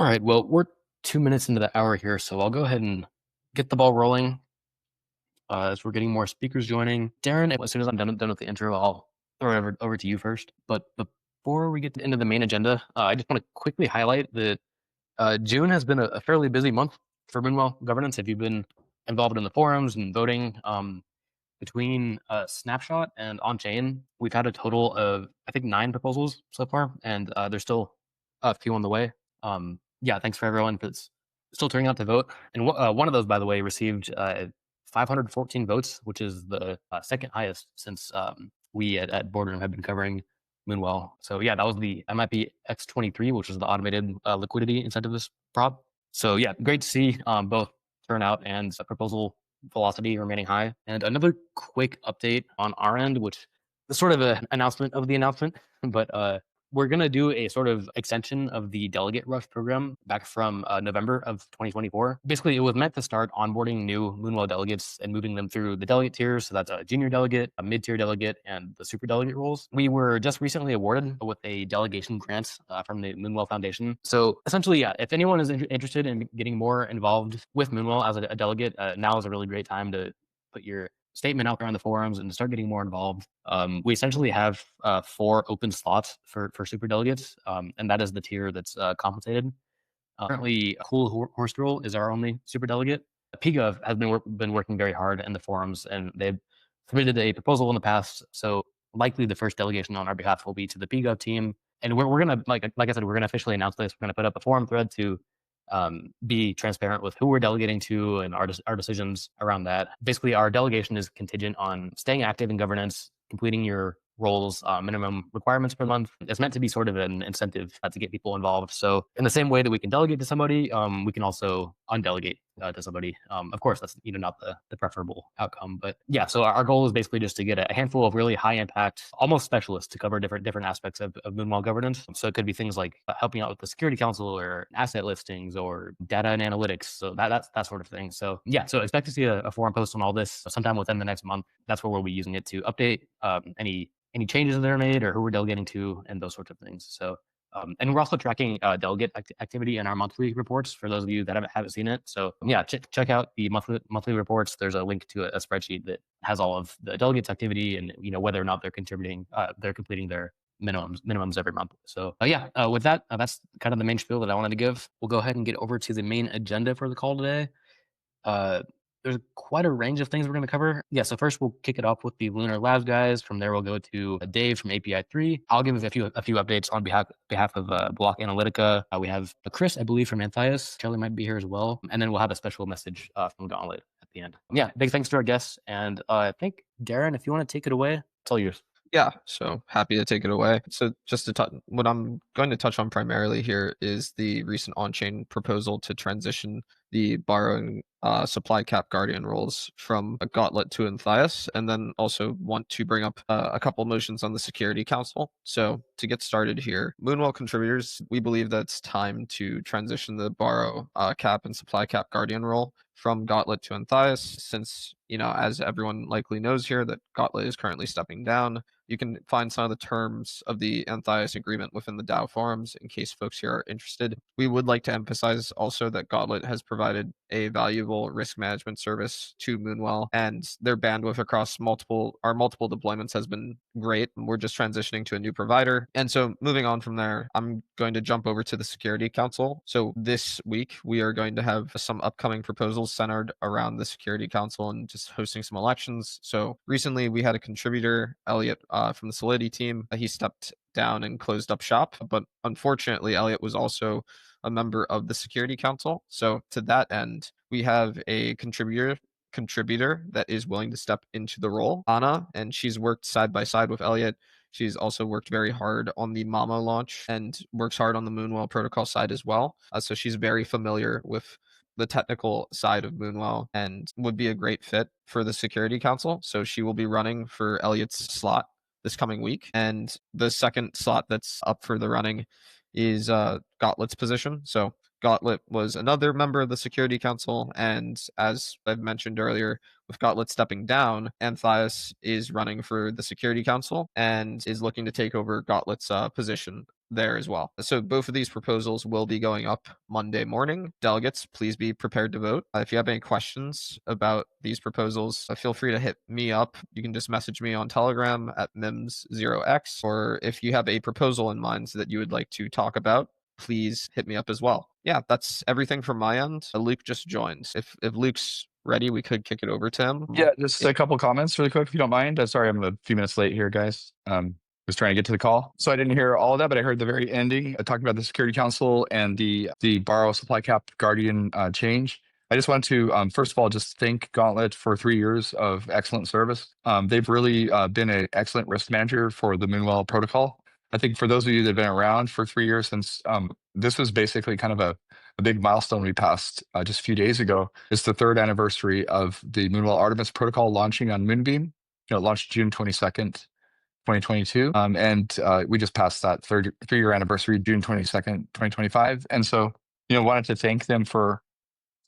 All right, well, we're 2 minutes into the hour here, so I'll go ahead and get the ball rolling as we're getting more speakers joining. Darren, as soon as I'm done with the intro, I'll throw it over to you first. But before we get into the main agenda, I just want to quickly highlight that June has been a fairly busy month for Moonwell governance. If you've been involved in the forums and voting, between Snapshot and On-Chain, we've had a total of, I think, 9 proposals so far, and there's still a few on the way. Yeah, thanks for everyone for still turning out to vote. And one of those, by the way, received 514 votes, which is the second highest since we at Boardroom have been covering Moonwell. So yeah, that was the MIP X23, which is the automated liquidity incentivist prop. So yeah, great to see both turnout and proposal velocity remaining high. And another quick update on our end, which is sort of an announcement of the announcement, but we're going to do a sort of extension of the delegate rush program back from November of 2024. Basically, it was meant to start onboarding new Moonwell delegates and moving them through the delegate tiers. So that's a junior delegate, a mid-tier delegate, and the super delegate roles. We were just recently awarded with a delegation grant from the Moonwell Foundation. So essentially, yeah, if anyone is interested in getting more involved with Moonwell as a delegate, now is a really great time to put your statement out there on the forums and start getting more involved. We essentially have 4 open slots for super delegates, and that is the tier that's compensated. Currently, Cool Horse Drill is our only super delegate. PGov has been working very hard in the forums, and they've submitted a proposal in the past. So likely the first delegation on our behalf will be to the PGov team. And we're gonna, like I said, we're gonna officially announce this. We're gonna put up a forum thread to be transparent with who we're delegating to and our decisions around that. Basically, our delegation is contingent on staying active in governance, completing your roles, minimum requirements per month. It's meant to be sort of an incentive to get people involved. So in the same way that we can delegate to somebody, we can also undelegate to somebody. Of course, that's not the preferable outcome, but yeah. So our goal is basically just to get a handful of really high impact, almost specialists to cover different aspects of Moonwell governance. So it could be things like helping out with the Security Council or asset listings or data and analytics. So that's that sort of thing. So yeah, so expect to see a forum post on all this sometime within the next month. That's where we'll be using it to update any changes that are made or who we're delegating to and those sorts of things. So, and we're also tracking delegate activity in our monthly reports for those of you that haven't seen it. So yeah, check out the monthly reports. There's a link to a spreadsheet that has all of the delegates activity and whether or not they're contributing, they're completing their minimums every month. So yeah, with that, that's kind of the main spiel that I wanted to give. We'll go ahead and get over to the main agenda for the call today. There's quite a range of things we're going to cover. Yeah, so first we'll kick it off with the Lunar Labs guys. From there, we'll go to Dave from API 3. I'll give a few updates on behalf of Block Analitica. We have Chris, I believe, from Anthias. Charlie might be here as well. And then we'll have a special message from Gauntlet at the end. Yeah, big thanks to our guests. And I think, Darren, if you want to take it away, it's all yours. Yeah, so happy to take it away. So just to touch, what I'm going to touch on primarily here is the recent on-chain proposal to transition the borrowing supply cap guardian roles from a Gauntlet to Anthias, and then also want to bring up a couple motions on the Security Council. So to get started here, Moonwell contributors, we believe that it's time to transition the borrow cap and supply cap guardian role from Gauntlet to Anthias, since, as everyone likely knows here, that Gauntlet is currently stepping down. You can find some of the terms of the Anthias agreement within the DAO forums in case folks here are interested. We would like to emphasize also that Gauntlet has provided a valuable risk management service to Moonwell, and their bandwidth across multiple deployments has been great. We're just transitioning to a new provider. And so moving on from there, I'm going to jump over to the Security Council. So this week, we are going to have some upcoming proposals centered around the Security Council and just hosting some elections. So recently we had a contributor, Elliot, from the Solidity team. He stepped down and closed up shop, but unfortunately, Elliot was also a member of the Security Council. So to that end, we have a contributor that is willing to step into the role, Anna, and she's worked side by side with Elliot. She's also worked very hard on the Mamo launch and works hard on the Moonwell protocol side as well. So she's very familiar with the technical side of Moonwell and would be a great fit for the Security Council. So she will be running for Elliot's slot this coming week. And the second slot that's up for the running is Gauntlet's position. So Gauntlet was another member of the Security Council, and as I've mentioned earlier, with Gauntlet stepping down, Anthias is running for the Security Council and is looking to take over Gauntlet's position. there as well. So both of these proposals will be going up Monday morning. Delegates, please be prepared to vote. If you have any questions about these proposals, feel free to hit me up. You can just message me on Telegram at mims0x, or if you have a proposal in mind that you would like to talk about, please hit me up as well. Yeah, that's everything from my end. Luke just joined. If Luke's ready, we could kick it over to him. Yeah, just a couple comments really quick, if you don't mind. Sorry, I'm a few minutes late here, guys. Was trying to get to the call, so I didn't hear all of that, but I heard the very ending talking about the Security Council and the borrow supply cap guardian change. I just want to first of all just thank Gauntlet for 3 years of excellent service. They've really been an excellent risk manager for the Moonwell protocol. I think for those of you that have been around for 3 years since this was basically kind of a big milestone we passed just a few days ago. It's the 3rd anniversary of the Moonwell Artemis protocol launching on Moonbeam. It launched June 22nd. 2022. And we just passed that 3-year anniversary, June 22nd, 2025. And so, wanted to thank them for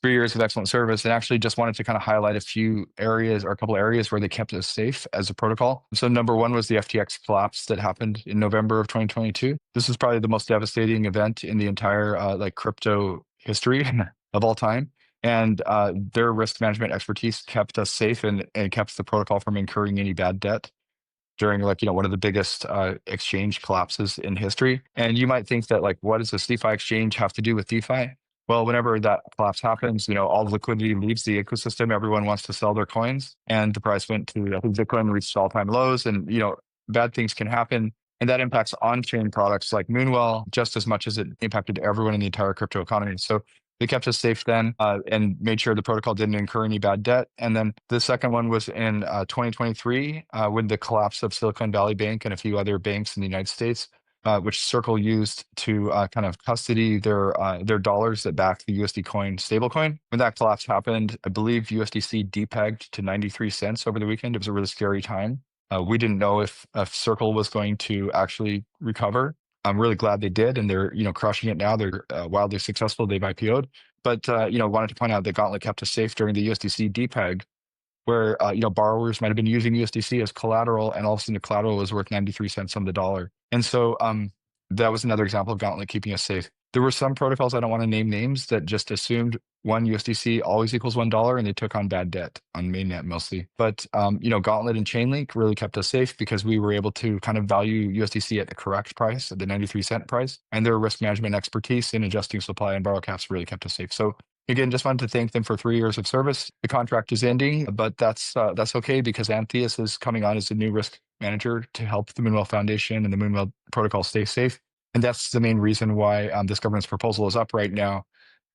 3 years of excellent service, and actually just wanted to kind of highlight a few areas or a couple areas where they kept us safe as a protocol. So number one was the FTX collapse that happened in November of 2022. This is probably the most devastating event in the entire crypto history of all time. And their risk management expertise kept us safe and kept the protocol from incurring any bad debt during one of the biggest exchange collapses in history. And you might think that what does this DeFi exchange have to do with DeFi? Well, whenever that collapse happens, all the liquidity leaves the ecosystem. Everyone wants to sell their coins, and the price went to, I think Bitcoin reached all-time lows, and bad things can happen. And that impacts on-chain products like Moonwell just as much as it impacted everyone in the entire crypto economy. So they kept us safe then and made sure the protocol didn't incur any bad debt. And then the second one was in 2023 with the collapse of Silicon Valley Bank and a few other banks in the United States, which Circle used to kind of custody their dollars that back the USD coin stablecoin. When that collapse happened, I believe USDC depegged to 93 cents over the weekend. It was a really scary time. We didn't know if Circle was going to actually recover. I'm really glad they did, and they're crushing it now. They're wildly successful. They've IPO'd, but wanted to point out that Gauntlet kept us safe during the USDC depeg, where borrowers might have been using USDC as collateral, and all of a sudden the collateral was worth 93 cents on the dollar. And so that was another example of Gauntlet keeping us safe. There were some protocols, I don't want to name names, that just assumed one USDC always equals $1, and they took on bad debt on mainnet mostly. But Gauntlet and Chainlink really kept us safe because we were able to kind of value USDC at the correct price, at the 93-cent price, and their risk management expertise in adjusting supply and borrow caps really kept us safe. So again, just wanted to thank them for 3 years of service. The contract is ending, but that's okay because Anthias is coming on as a new risk manager to help the Moonwell Foundation and the Moonwell protocol stay safe. And that's the main reason why this governance proposal is up right now,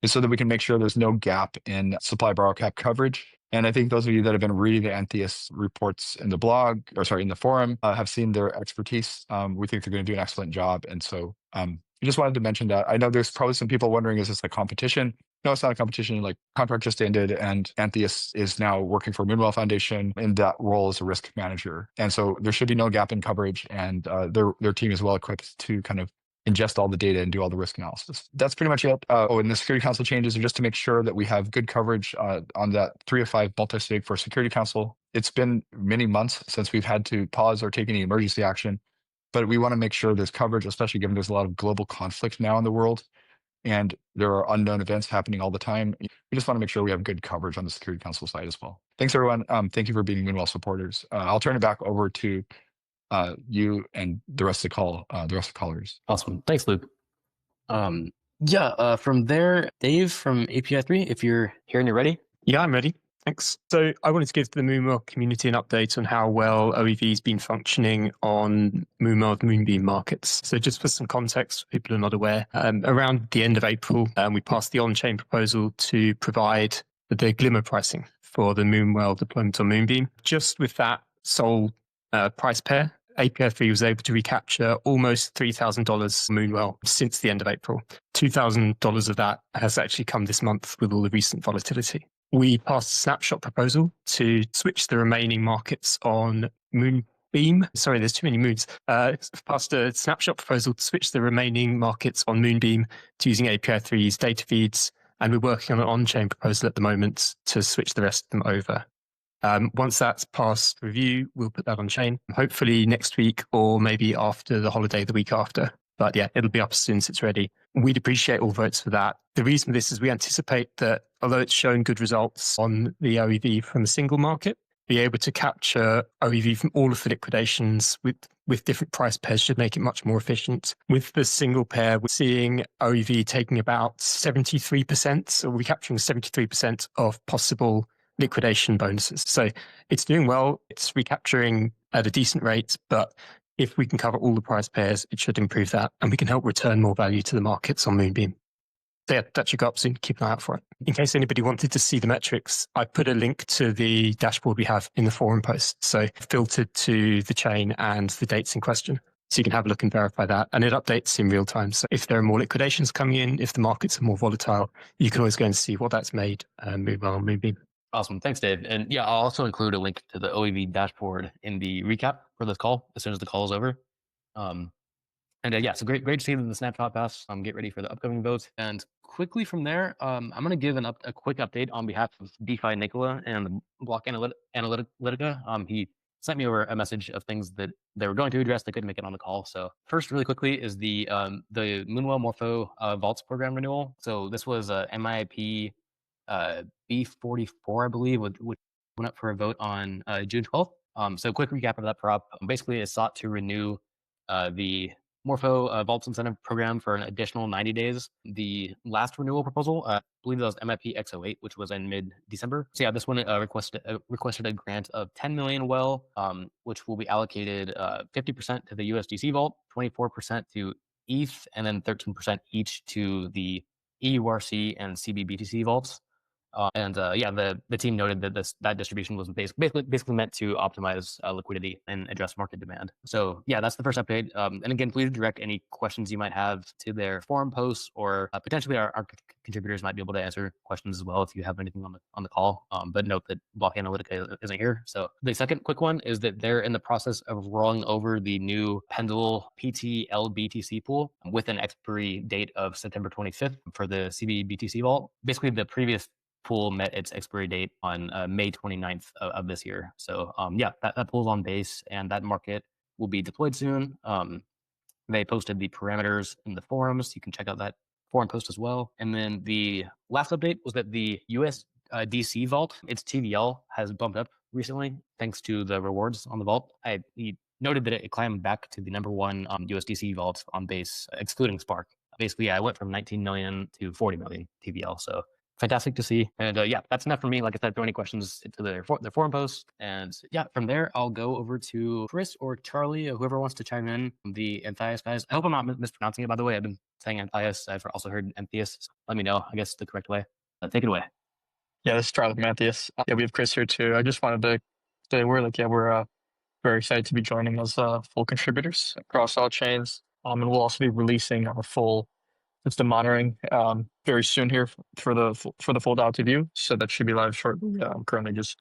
is so that we can make sure there's no gap in supply borrow cap coverage. And I think those of you that have been reading the Anthias reports in the blog, or sorry, in the forum, have seen their expertise. We think they're going to do an excellent job. And so I just wanted to mention that. I know there's probably some people wondering, is this a competition? No, it's not a competition. Contract just ended, and Anthias is now working for Moonwell Foundation in that role as a risk manager. And so there should be no gap in coverage, and their team is well equipped to kind of ingest all the data and do all the risk analysis. That's pretty much it. And the Security Council changes are just to make sure that we have good coverage on that 3 of 5 multi-sig for Security Council. It's been many months since we've had to pause or take any emergency action, but we want to make sure there's coverage, especially given there's a lot of global conflict now in the world, and there are unknown events happening all the time. We just want to make sure we have good coverage on the Security Council side as well. Thanks, everyone. Thank you for being Moonwell supporters. I'll turn it back over to you and the rest of the call, the rest of the callers. Awesome. Thanks, Luke. From there, Dave from API 3, if you're here and you're ready. Yeah, I'm ready. Thanks. So I wanted to give the Moonwell community an update on how well OEV has been functioning on Moonwell Moonbeam markets. So just for some context, people who are not aware, around the end of April, we passed the on-chain proposal to provide the Glimmer pricing for the Moonwell deployment on Moonbeam. Just with that sole price pair, API3 was able to recapture almost $3,000 Moonwell since the end of April. $2,000 of that has actually come this month with all the recent volatility. We passed a snapshot proposal to switch the remaining markets on Moonbeam. Sorry, there's too many moons. Passed a snapshot proposal to switch the remaining markets on Moonbeam to using API3's data feeds, and we're working on an on-chain proposal at the moment to switch the rest of them over. Once that's passed review, we'll put that on chain, hopefully next week or maybe after the holiday the week after. But yeah, it'll be up as soon as it's ready. We'd appreciate all votes for that. The reason for this is we anticipate that although it's shown good results on the OEV from the single market, be able to capture OEV from all of the liquidations with different price pairs should make it much more efficient. With the single pair, we're seeing OEV taking about 73%, so we're capturing 73% of possible liquidation bonuses. So it's doing well. It's recapturing at a decent rate, but if we can cover all the price pairs, it should improve that, and we can help return more value to the markets on Moonbeam. So yeah, that should go up soon. Keep an eye out for it. In case anybody wanted to see the metrics, I put a link to the dashboard we have in the forum post. So filtered to the chain and the dates in question. So you can have a look and verify that. And it updates in real time. So if there are more liquidations coming in, if the markets are more volatile, you can always go and see what that's made Moonwell on Moonbeam. Awesome. Thanks, Dave. And yeah, I'll also include a link to the OEV dashboard in the recap for this call as soon as the call is over. Yeah, so great to see the snapshot pass. Get ready for the upcoming votes. And quickly from there, I'm going to give a quick update on behalf of DeFi Nicola and the Block Analitica. He sent me over a message of things that they were going to address. They couldn't make it on the call. So first, really quickly, is the Moonwell Morpho Vaults program renewal. So this was a MIP B44, I believe, which went up for a vote on June 12th. So quick recap of that prop. Basically, it sought to renew the Morpho Vaults Incentive Program for an additional 90 days. The last renewal proposal, I believe that was MIP X08, which was in mid-December. So yeah, this one requested a grant of 10 million well, which will be allocated 50% to the USDC vault, 24% to ETH, and then 13% each to the EURC and CBBTC vaults. Yeah, the team noted that that distribution was basically meant to optimize liquidity and address market demand. So yeah, that's the first update. And again, please direct any questions you might have to their forum posts, or potentially our contributors might be able to answer questions as well if you have anything on the call. But note that Block Analytica isn't here. So the second quick one is that they're in the process of rolling over the new Pendle PTLBTC pool with an expiry date of September 25th for the CBBTC vault. Basically, the previous pool met its expiry date on May 29th of this year. So yeah, that pool's on base, and that market will be deployed soon. They posted the parameters in the forums. You can check out that forum post as well. And then the last update was that the USDC vault, its TVL, has bumped up recently thanks to the rewards on the vault. He noted that it climbed back to the #1 USDC vault on base, excluding Spark. Basically, I went from 19 million to 40 million TVL. So fantastic to see. And yeah, that's enough for me. Like I said, throw any questions to the forum post. And yeah, from there, I'll go over to Chris or Charlie, or whoever wants to chime in. The Anthias guys. I hope I'm not mispronouncing it, by the way. I've been saying Anthias. I've also heard Anthias. So let me know, I guess, the correct way. Take it away. Yeah, this is Charlie from Anthias. Yeah, we have Chris here too. I just wanted to say we're very excited to be joining as full contributors across all chains. And we'll also be releasing our full system monitoring very soon here for the full DAO to view. So that should be live shortly. I'm currently just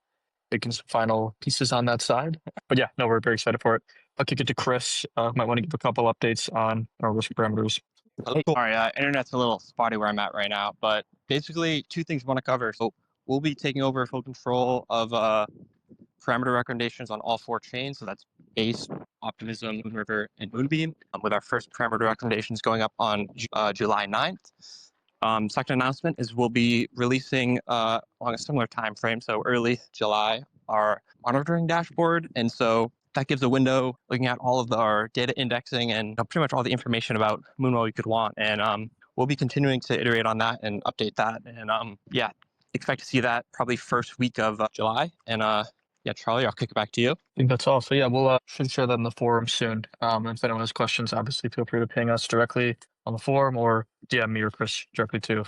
making some final pieces on that side. But yeah, no, we're very excited for it. I'll kick it to Chris. Might want to give a couple updates on our risk parameters. Sorry, internet's a little spotty where I'm at right now, but basically two things I want to cover. So we'll be taking over full control of parameter recommendations on all 4 chains. So that's Base, Optimism, Moonriver, and Moonbeam, with our first parameter recommendations going up on July 9th. Second announcement is we'll be releasing along a similar time frame, so early July, our monitoring dashboard. And so that gives a window looking at all of our data indexing and pretty much all the information about Moonwell you could want. And we'll be continuing to iterate on that and update that. And yeah, expect to see that probably first week of July. And yeah, Charlie, I'll kick it back to you. I think that's all. So yeah, we'll should share that in the forum soon. If anyone has questions, obviously feel free to ping us directly on the forum or DM me or Chris directly too.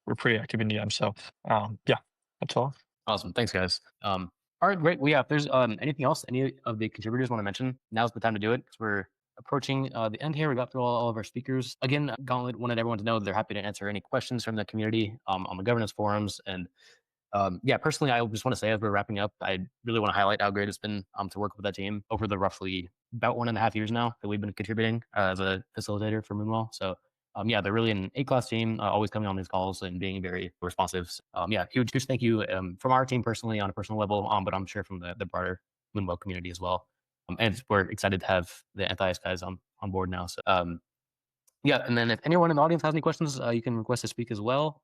We're pretty active in DM. So yeah, that's all. Awesome. Thanks, guys. All right, great. Well, yeah, if there's anything else any of the contributors want to mention, now's the time to do it, because we're approaching the end here. We got through all of our speakers. Again, Gauntlet wanted everyone to know they're happy to answer any questions from the community on the governance forums. And yeah, personally, I just want to say as we're wrapping up, I really want to highlight how great it's been to work with that team over the roughly about 1.5 years now that we've been contributing as a facilitator for Moonwell. So yeah, they're really an A-class team, always coming on these calls and being very responsive. Yeah, huge thank you from our team personally on a personal level, but I'm sure from the broader Moonwell community as well. And we're excited to have the Anthias guys on board now. So Yeah, and then if anyone in the audience has any questions, you can request to speak as well.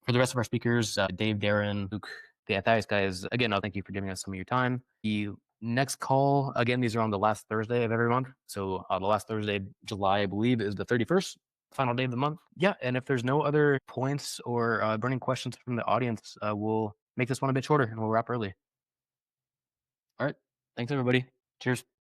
For the rest of our speakers, Dave, Darren, Luke, the Anthias guys, again, thank you for giving us some of your time. The next call, again, these are on the last Thursday of every month. So the last Thursday of July, I believe, is the 31st, final day of the month. Yeah, and if there's no other points or burning questions from the audience, we'll make this one a bit shorter and we'll wrap early. All right. Thanks, everybody. Cheers.